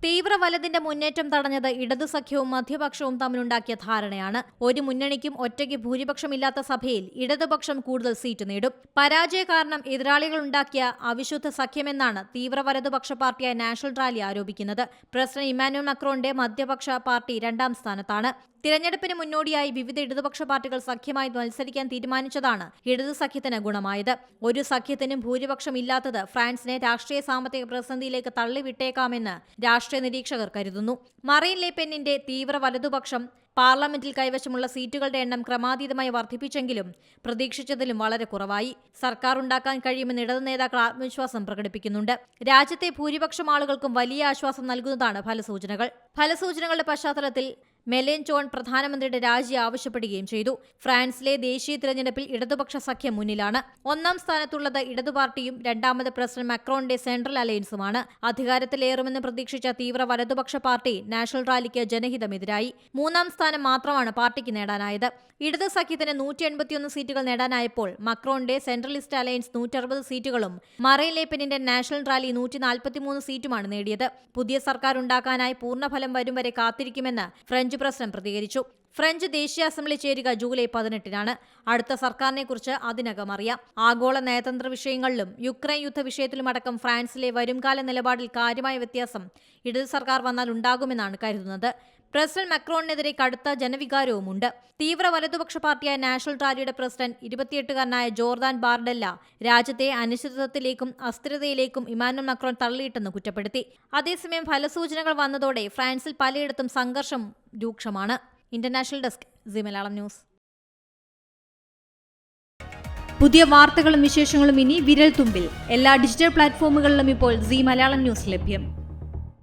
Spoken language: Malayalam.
തീവ്ര വലതിന്റെ മുന്നേറ്റം തടഞ്ഞത് ഇടതു സഖ്യവും മധ്യപക്ഷവും തമ്മിലുണ്ടാക്കിയ ധാരണയാണ്. ഒരു മുന്നണിക്കും ഒറ്റയ്ക്ക് ഭൂരിപക്ഷമില്ലാത്ത സഭയിൽ ഇടതുപക്ഷം കൂടുതൽ സീറ്റ് നേടും. പരാജയ കാരണം എതിരാളികളുണ്ടാക്കിയ അവിശുദ്ധ സഖ്യമെന്നാണ് തീവ്ര വലതുപക്ഷ പാർട്ടിയായ നാഷണൽ റാലി ആരോപിക്കുന്നത്. പ്രസിഡന്റ് ഇമ്മാനുവൽ മാക്രോണിന്റെ മധ്യപക്ഷ പാർട്ടി 2ാം സ്ഥാനത്താണ്. തിരഞ്ഞെടുപ്പിന് മുന്നോടിയായി വിവിധ ഇടതുപക്ഷ പാർട്ടികൾ സഖ്യമായി മത്സരിക്കാൻ തീരുമാനിച്ചതാണ് ഇടതു സഖ്യത്തിന് ഗുണമായത്. ഒരു സഖ്യത്തിനും ഭൂരിപക്ഷമില്ലാത്തത് ഫ്രാൻസിനെ രാഷ്ട്രീയ സാമ്പത്തിക പ്രതിസന്ധിയിലേക്ക് തള്ളിവിട്ടേക്കാമെന്ന് രാഷ്ട്രീയ നിരീക്ഷകർ കരുതുന്നു. മറീൻ ലെ പെന്നിന്റെ തീവ്ര വലതുപക്ഷം പാർലമെന്റിൽ കൈവശമുള്ള സീറ്റുകളുടെ എണ്ണം ക്രമാതീതമായി വർദ്ധിപ്പിച്ചെങ്കിലും പ്രതീക്ഷിച്ചതിലും വളരെ കുറവായി. സർക്കാർ ഉണ്ടാക്കാൻ കഴിയുമെന്ന് ഇടതു നേതാക്കൾ ആത്മവിശ്വാസം പ്രകടിപ്പിക്കുന്നുണ്ട്. രാജ്യത്തെ ഭൂരിപക്ഷം ആളുകൾക്കും വലിയ ആശ്വാസം നൽകുന്നതാണ് ഫലസൂചനകളുടെ പശ്ചാത്തലത്തിൽ മെലേൻചോൺ പ്രധാനമന്ത്രിയുടെ രാജി ആവശ്യപ്പെടുകയും ചെയ്തു. ഫ്രാൻസിലെ ദേശീയ തിരഞ്ഞെടുപ്പിൽ ഇടതുപക്ഷ സഖ്യം മുന്നിലാണ്. 1ാം സ്ഥാനത്തുള്ളത് ഇടതു പാർട്ടിയും 2ാമത് പ്രസിഡന്റ് മാക്രോണിന്റെ സെൻട്രൽ അലയൻസുമാണ്. അധികാരത്തിലേറുമെന്ന് പ്രതീക്ഷിച്ച തീവ്ര വലതുപക്ഷ പാർട്ടി നാഷണൽ റാലിക്ക് ജനഹിതമെതിരായി. 3ാം സ്ഥാനം മാത്രമാണ് പാർട്ടിക്ക് നേടാനായത്. ഇടതു സഖ്യത്തിന് 181 സീറ്റുകൾ നേടാനായപ്പോൾ മക്രോണിന്റെ സെൻട്രലിസ്റ്റ് അലയൻസ് 160 സീറ്റുകളും മറീൻ ലെ പെന്നിന്റെ നാഷണൽ റാലി 143 സീറ്റുമാണ് നേടിയത്. പുതിയ സർക്കാർ ഉണ്ടാക്കാനായി പൂർണ്ണഫലം വരും വരെ കാത്തിരിക്കുമെന്ന് ഫ്രഞ്ച് പ്രസിഡന്റ് പ്രതികരിച്ചു. ഫ്രഞ്ച് ദേശീയ അസംബ്ലി ചേരുക ജൂലൈ 18-നാണ്. അടുത്ത സർക്കാരിനെക്കുറിച്ച് അതിനകം അറിയാം. ആഗോള നയതന്ത്ര വിഷയങ്ങളിലും യുക്രൈൻ യുദ്ധ വിഷയത്തിലുമടക്കം ഫ്രാൻസിലെ വരുംകാല നിലപാടിൽ കാര്യമായ വ്യത്യാസം ഇടതു സർക്കാർ വന്നാൽ ഉണ്ടാകുമെന്നാണ് കരുതുന്നത്. പ്രസിഡന്റ് മക്രോണിനെതിരെ കടുത്ത ജനവികാരവുമുണ്ട്. തീവ്ര വലതുപക്ഷ പാർട്ടിയായ നാഷണൽ റാലിയുടെ പ്രസിഡന്റ് 28-കാരനായ ജോർദാൻ ബാർഡെല്ല രാജ്യത്തെ അനിശ്ചിതത്വത്തിലേക്കും അസ്ഥിരതയിലേക്കും ഇമ്മാനുവൽ മാക്രോൺ തള്ളിയിട്ടെന്ന് കുറ്റപ്പെടുത്തി. അതേസമയം ഫലസൂചനകൾ വന്നതോടെ ഫ്രാൻസിൽ പലയിടത്തും സംഘർഷം രൂക്ഷമാണ്. International desk Zee Malayalam news. പുതിയ വാർത്തകളും വിശേഷങ്ങളും ഇനി വിരൽ തുമ്പിൽ. എല്ലാ ഡിജിറ്റൽ പ്ലാറ്റ്ഫോമുകളിലും ഇപ്പോൾ സീ മലയാളം ന്യൂസ് ലഭ്യം.